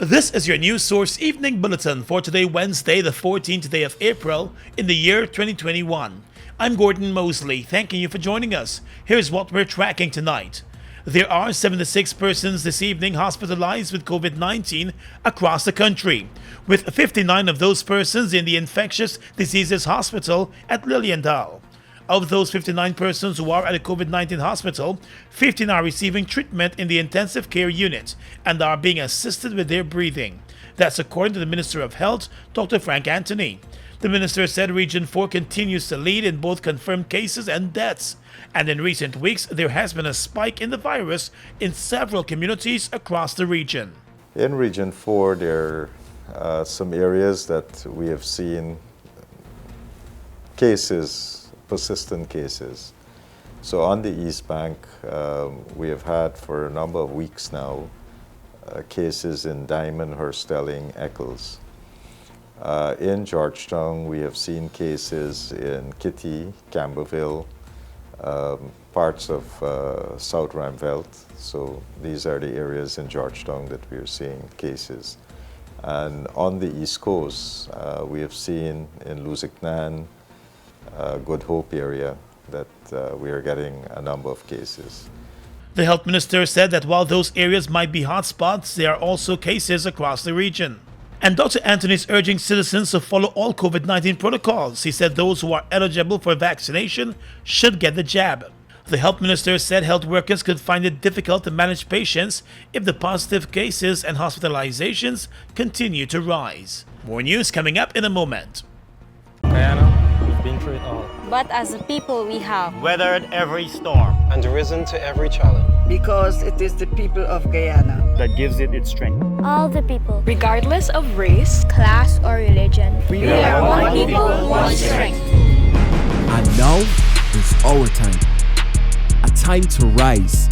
This is your News Source Evening Bulletin for today, Wednesday, the 14th day of April in the year 2021. I'm Gordon Mosley, thanking you for joining us. Here's what we're tracking tonight. There are 76 persons this evening hospitalized with COVID-19 across the country, with 59 of those persons in the Infectious Diseases Hospital at Liliendal. Of those 59 persons who are at a COVID-19 hospital, 15 are receiving treatment in the intensive care unit and are being assisted with their breathing. That's according to the Minister of Health, Dr. Frank Anthony. The minister said Region 4 continues to lead in both confirmed cases and deaths. And in recent weeks, there has been a spike in the virus in several communities across the region. In Region 4, there are some areas that we have seen persistent cases. So on the East Bank, we have had for a number of weeks now cases in Diamond, Herstelling, Eccles. In Georgetown, we have seen cases in Kitty, Camberville, parts of South Ramveld. So these are the areas in Georgetown that we are seeing cases. And on the East Coast, we have seen in Lusignan, Good Hope area that we are getting a number of cases. The health minister said that while those areas might be hotspots, there are also cases across the region. And Dr. Anthony is urging citizens to follow all COVID-19 protocols. He said those who are eligible for vaccination should get the jab. The health minister said health workers could find it difficult to manage patients if the positive cases and hospitalizations continue to rise. More news coming up in a moment. Guyana, we've been through it all. But as a people we have weathered every storm And risen to every challenge. Because it is the people of Guyana that gives it its strength. All the people, regardless of race, class, or religion. We are one people, one strength. And now is our time. A time to rise.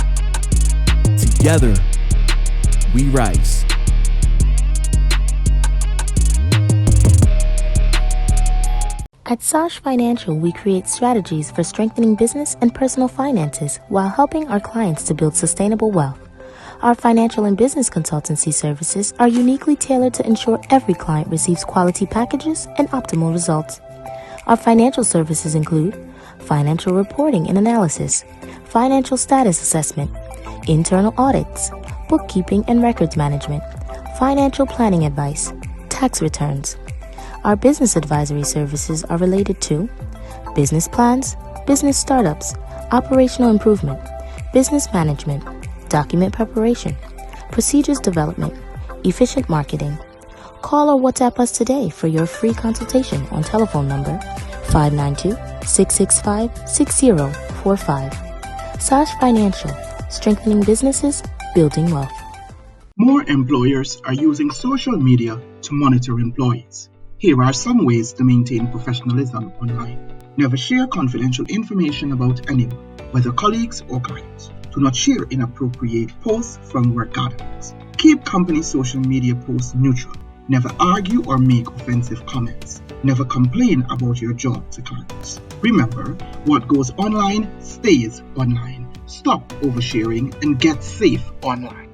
Together, we rise. At Soch Financial, we create strategies for strengthening business and personal finances while helping our clients to build sustainable wealth. Our financial and business consultancy services are uniquely tailored to ensure every client receives quality packages and optimal results. Our financial services include financial reporting and analysis, financial status assessment, internal audits, bookkeeping and records management, financial planning advice, tax returns. Our business advisory services are related to business plans, business startups, operational improvement, business management, document preparation, procedures development, efficient marketing. Call or WhatsApp us today for your free consultation on telephone number 592-665-6045. Soch Financial, strengthening businesses, building wealth. More employers are using social media to monitor employees. Here are some ways to maintain professionalism online. Never share confidential information about anyone, whether colleagues or clients. Do not share inappropriate posts from work gatherings. Keep company social media posts neutral. Never argue or make offensive comments. Never complain about your job to clients. Remember, what goes online stays online. Stop oversharing and get safe online.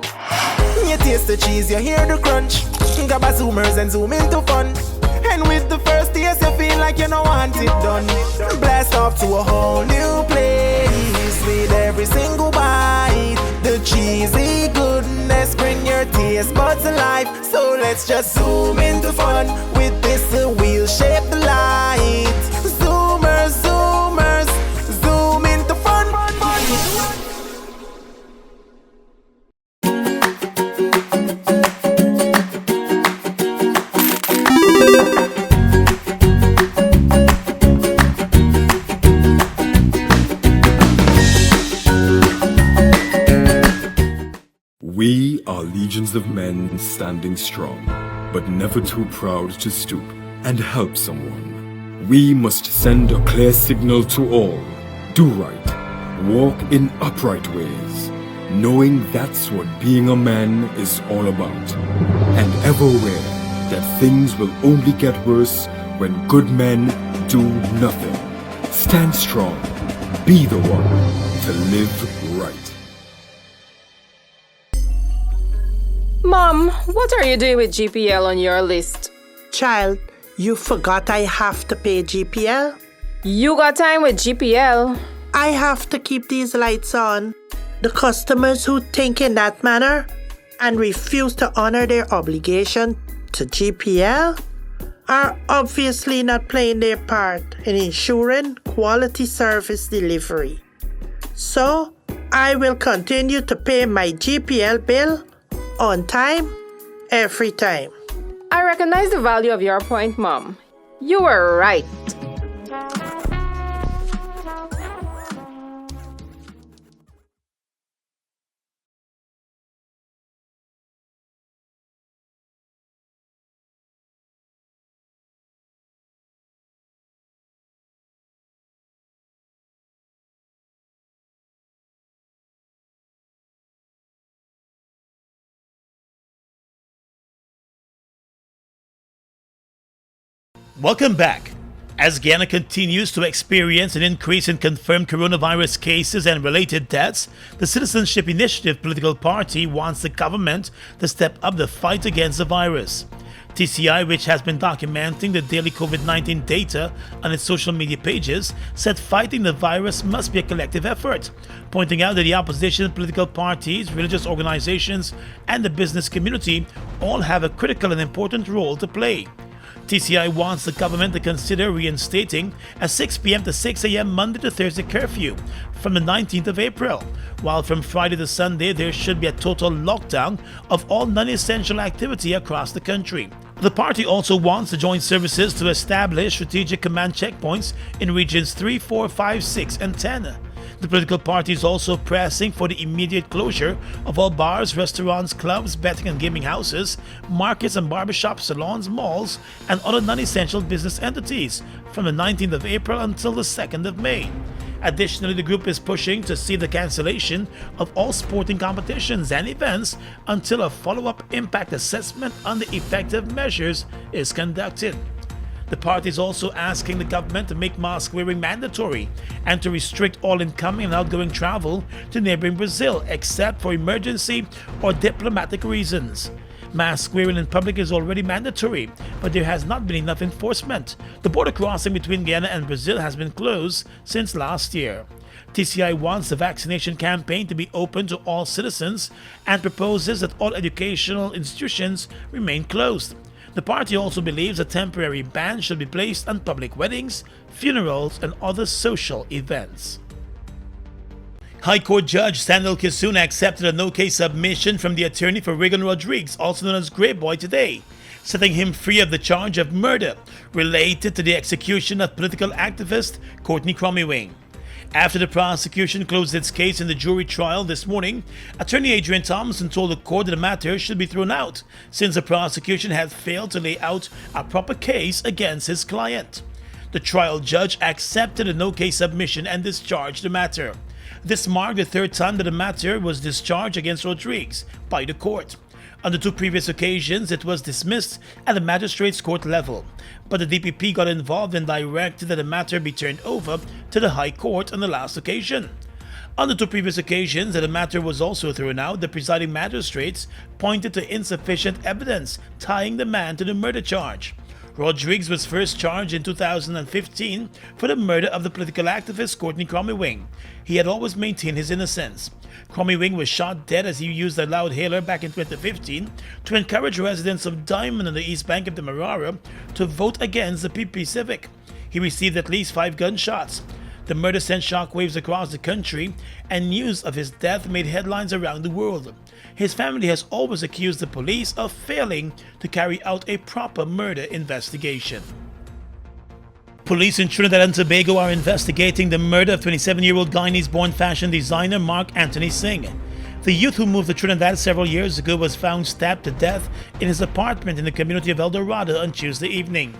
You taste the cheese, you hear the crunch. Grab a zoomers and zoom into fun. And with the first taste, you feel like you don't want it done. Blast off to a whole new place with every single bite. The cheesy goodness bring your taste buds alive. So let's just zoom into fun with this wheel-shaped light. Zoomers, zoomers, zoom into fun. We are legions of men standing strong, but never too proud to stoop and help someone. We must send a clear signal to all. Do right, walk in upright ways, knowing that's what being a man is all about. And ever aware that things will only get worse when good men do nothing. Stand strong, be the one to live right. Mom, what are you doing with GPL on your list? Child, you forgot I have to pay GPL? You got time with GPL? I have to keep these lights on. The customers who think in that manner and refuse to honor their obligation to GPL are obviously not playing their part in ensuring quality service delivery. So, I will continue to pay my GPL bill on time, every time. I recognize the value of your point, Mom. You were right. Welcome back. As Guyana continues to experience an increase in confirmed coronavirus cases and related deaths, the Citizenship Initiative political party wants the government to step up the fight against the virus. TCI, which has been documenting the daily COVID-19 data on its social media pages, said fighting the virus must be a collective effort, pointing out that the opposition political parties, religious organizations, and the business community all have a critical and important role to play. TCI wants the government to consider reinstating a 6 p.m. to 6 a.m. Monday to Thursday curfew from the 19th of April, while from Friday to Sunday there should be a total lockdown of all non-essential activity across the country. The party also wants the joint services to establish strategic command checkpoints in regions 3, 4, 5, 6, and 10. The political party is also pressing for the immediate closure of all bars, restaurants, clubs, betting and gaming houses, markets and barbershops, salons, malls, and other non-essential business entities from the 19th of April until the 2nd of May. Additionally, the group is pushing to see the cancellation of all sporting competitions and events until a follow-up impact assessment on the effective measures is conducted. The party is also asking the government to make mask wearing mandatory and to restrict all incoming and outgoing travel to neighboring Brazil except for emergency or diplomatic reasons. Mask wearing in public is already mandatory, but there has not been enough enforcement. The border crossing between Guyana and Brazil has been closed since last year. TCI wants the vaccination campaign to be open to all citizens and proposes that all educational institutions remain closed. The party also believes a temporary ban should be placed on public weddings, funerals, and other social events. High Court Judge Sandal Kisuna accepted a no-case submission from the attorney for Regan Rodriguez, also known as Grey Boy, today, setting him free of the charge of murder related to the execution of political activist Courtney Cromwell. After the prosecution closed its case in the jury trial this morning, attorney Adrian Thompson told the court that the matter should be thrown out since the prosecution had failed to lay out a proper case against his client. The trial judge accepted a no-case submission and discharged the matter. This marked the third time that the matter was discharged against Rodriguez by the court. On the two previous occasions, it was dismissed at the magistrate's court level, but the DPP got involved and directed that the matter be turned over to the High Court on the last occasion. On the two previous occasions that the matter was also thrown out, the presiding magistrates pointed to insufficient evidence tying the man to the murder charge. Rodriguez was first charged in 2015 for the murder of the political activist Courtney Cromwell. He had always maintained his innocence. Cromwell was shot dead as he used a loud hailer back in 2015 to encourage residents of Diamond on the east bank of the Marara to vote against the PP Civic. He received at least 5 gunshots. The murder sent shockwaves across the country, and news of his death made headlines around the world. His family has always accused the police of failing to carry out a proper murder investigation. Police in Trinidad and Tobago are investigating the murder of 27-year-old Guyanese-born fashion designer Mark Anthony Singh. The youth who moved to Trinidad several years ago was found stabbed to death in his apartment in the community of El Dorado on Tuesday evening.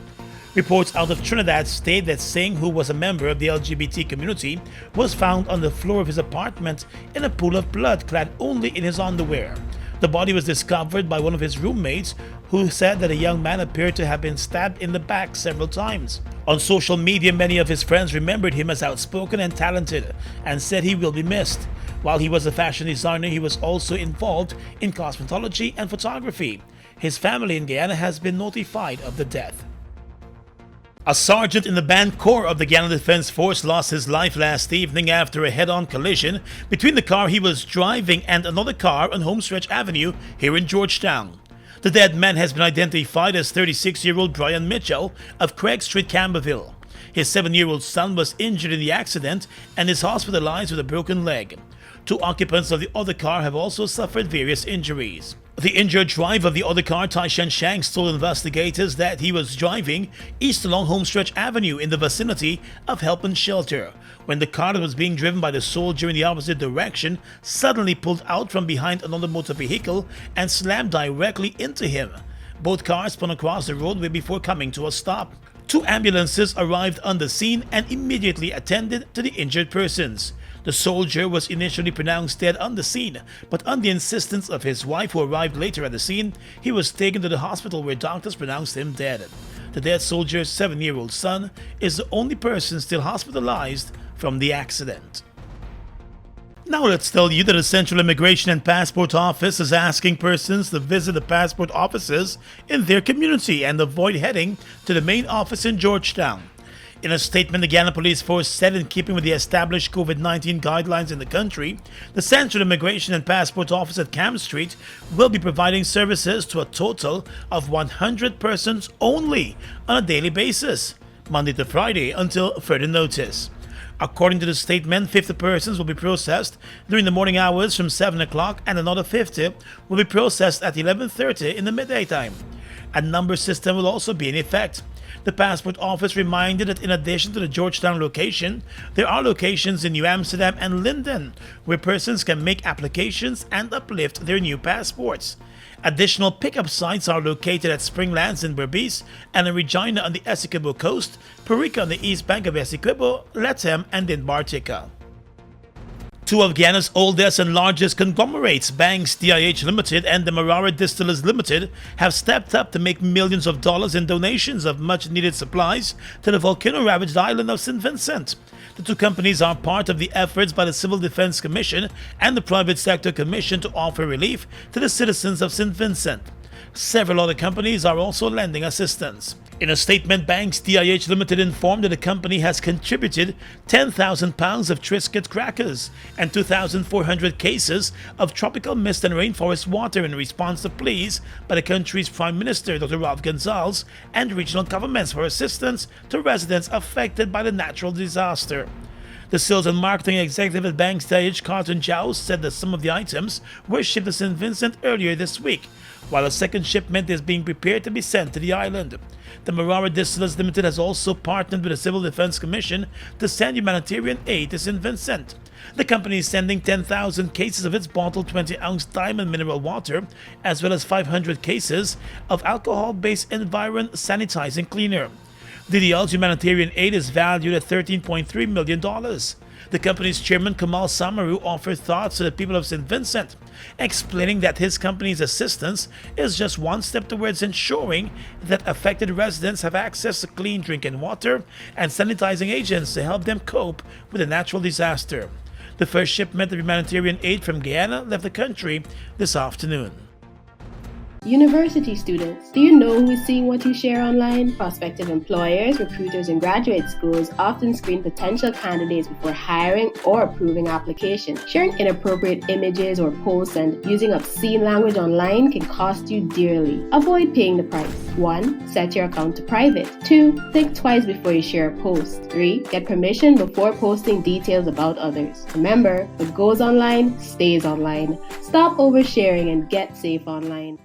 Reports out of Trinidad state that Singh, who was a member of the LGBT community, was found on the floor of his apartment in a pool of blood, clad only in his underwear. The body was discovered by one of his roommates, who said that a young man appeared to have been stabbed in the back several times. On social media, many of his friends remembered him as outspoken and talented and said he will be missed. While he was a fashion designer, he was also involved in cosmetology and photography. His family in Guyana has been notified of the death. A sergeant in the band corps of the Guyana Defense Force lost his life last evening after a head-on collision between the car he was driving and another car on Homestretch Avenue here in Georgetown. The dead man has been identified as 36-year-old Brian Mitchell of Craig Street, Camberville. His 7-year-old son was injured in the accident and is hospitalized with a broken leg. 2 occupants of the other car have also suffered various injuries. The injured driver of the other car, Taishan Shanks, told investigators that he was driving east along Homestretch Avenue in the vicinity of Help and Shelter when the car that was being driven by the soldier in the opposite direction suddenly pulled out from behind another motor vehicle and slammed directly into him. Both cars spun across the roadway before coming to a stop. 2 ambulances arrived on the scene and immediately attended to the injured persons. The soldier was initially pronounced dead on the scene, but on the insistence of his wife, who arrived later at the scene, he was taken to the hospital where doctors pronounced him dead. The dead soldier's 7-year-old son is the only person still hospitalized from the accident. Now let's tell you that the Central Immigration and Passport Office is asking persons to visit the passport offices in their community and avoid heading to the main office in Georgetown. In a statement, the Guyana Police Force said, in keeping with the established COVID-19 guidelines in the country, the Central Immigration and Passport Office at Cam Street will be providing services to a total of 100 persons only on a daily basis, Monday to Friday, until further notice. According to the statement, 50 persons will be processed during the morning hours from 7 o'clock and another 50 will be processed at 11:30 in the midday time. A number system will also be in effect. The Passport Office reminded that in addition to the Georgetown location, there are locations in New Amsterdam and Linden where persons can make applications and uplift their new passports. Additional pickup sites are located at Springlands in Berbice and in Regina on the Essequibo coast, Perica on the east bank of Essequibo, Lethem, and in Bartica. 2 of Guyana's oldest and largest conglomerates, Banks DIH Limited and the Marara Distillers Limited, have stepped up to make millions of dollars in donations of much-needed supplies to the volcano-ravaged island of St. Vincent. The 2 companies are part of the efforts by the Civil Defense Commission and the Private Sector Commission to offer relief to the citizens of St. Vincent. Several other companies are also lending assistance. In a statement, Banks DIH Limited informed that the company has contributed 10,000 pounds of Triscuit crackers and 2,400 cases of tropical mist and rainforest water in response to pleas by the country's Prime Minister, Dr. Ralph Gonsalves, and regional governments for assistance to residents affected by the natural disaster. The sales and marketing executive at Banks DIH, Carlton Jows, said that some of the items were shipped to St. Vincent earlier this week, while a second shipment is being prepared to be sent to the island. The Marara Distillers Limited has also partnered with the Civil Defense Commission to send humanitarian aid to St. Vincent. The company is sending 10,000 cases of its bottled 20-ounce diamond mineral water, as well as 500 cases of alcohol-based Environ sanitizing cleaner. DDL's humanitarian aid is valued at $13.3 million. The company's chairman, Kamal Samaru, offered thoughts to the people of St. Vincent, explaining that his company's assistance is just one step towards ensuring that affected residents have access to clean drinking water and sanitizing agents to help them cope with a natural disaster. The first shipment of humanitarian aid from Guyana left the country this afternoon. University students, do you know who is seeing what you share online? Prospective employers, recruiters, and graduate schools often screen potential candidates before hiring or approving applications. Sharing inappropriate images or posts and using obscene language online can cost you dearly. Avoid paying the price. 1. Set your account to private. 2. Think twice before you share a post. 3. Get permission before posting details about others. Remember, what goes online stays online. Stop oversharing and get safe online.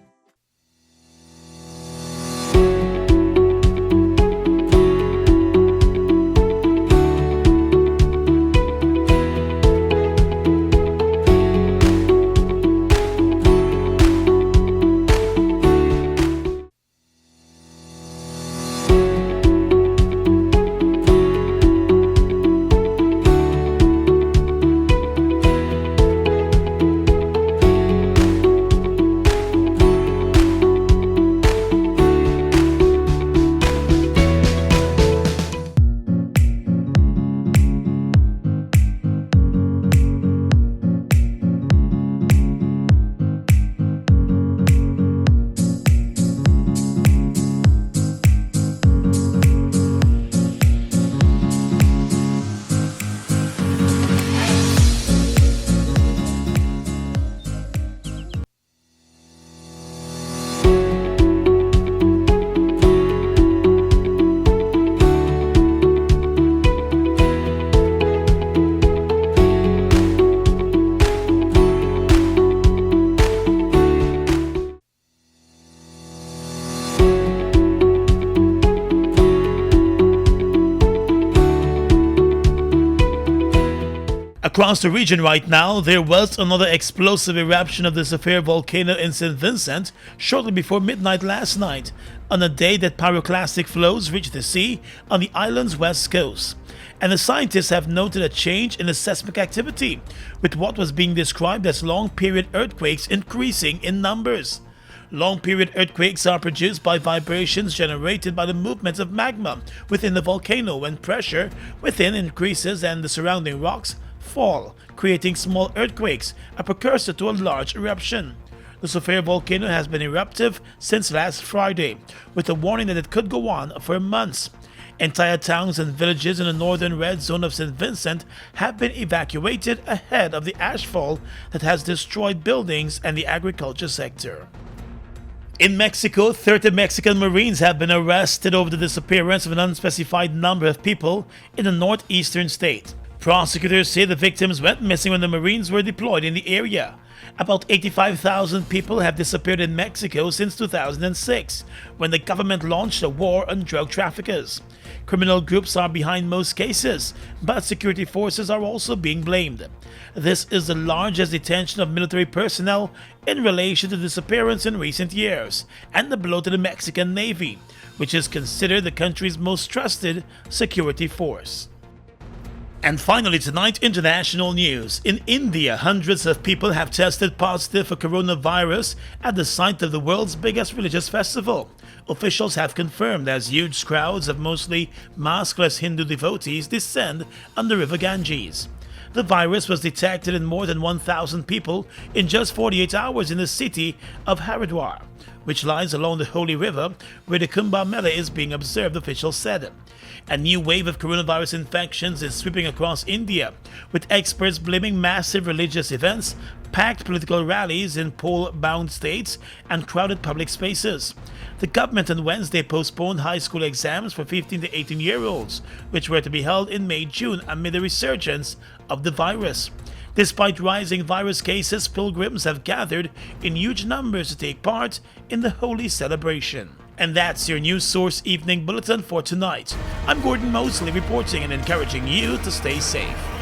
Across the region right now, there was another explosive eruption of the Soch volcano in St. Vincent shortly before midnight last night, on a day that pyroclastic flows reached the sea on the island's west coast. And the scientists have noted a change in the seismic activity, with what was being described as long-period earthquakes increasing in numbers. Long-period earthquakes are produced by vibrations generated by the movement of magma within the volcano when pressure within increases and the surrounding rocks fall, creating small earthquakes, a precursor to a large eruption. The Soch volcano has been eruptive since last Friday, with a warning that it could go on for months. Entire towns and villages in the northern red zone of St. Vincent have been evacuated ahead of the ashfall that has destroyed buildings and the agriculture sector. In Mexico, 30 Mexican Marines have been arrested over the disappearance of an unspecified number of people in the northeastern state. Prosecutors say the victims went missing when the Marines were deployed in the area. About 85,000 people have disappeared in Mexico since 2006, when the government launched a war on drug traffickers. Criminal groups are behind most cases, but security forces are also being blamed. This is the largest detention of military personnel in relation to disappearance in recent years, and the blow to the Mexican Navy, which is considered the country's most trusted security force. And finally tonight, international news. In India, hundreds of people have tested positive for coronavirus at the site of the world's biggest religious festival. Officials have confirmed as huge crowds of mostly maskless Hindu devotees descend on the river Ganges. The virus was detected in more than 1,000 people in just 48 hours in the city of Haridwar, which lies along the holy river where the Kumbh Mela is being observed, officials said. A new wave of coronavirus infections is sweeping across India, with experts blaming massive religious events, packed political rallies in poll-bound states, and crowded public spaces. The government on Wednesday postponed high school exams for 15 to 18-year-olds, which were to be held in May-June amid the resurgence of the virus. Despite rising virus cases, pilgrims have gathered in huge numbers to take part in the holy celebration. And that's your News Source Evening Bulletin for tonight. I'm Gordon Mosley reporting and encouraging you to stay safe.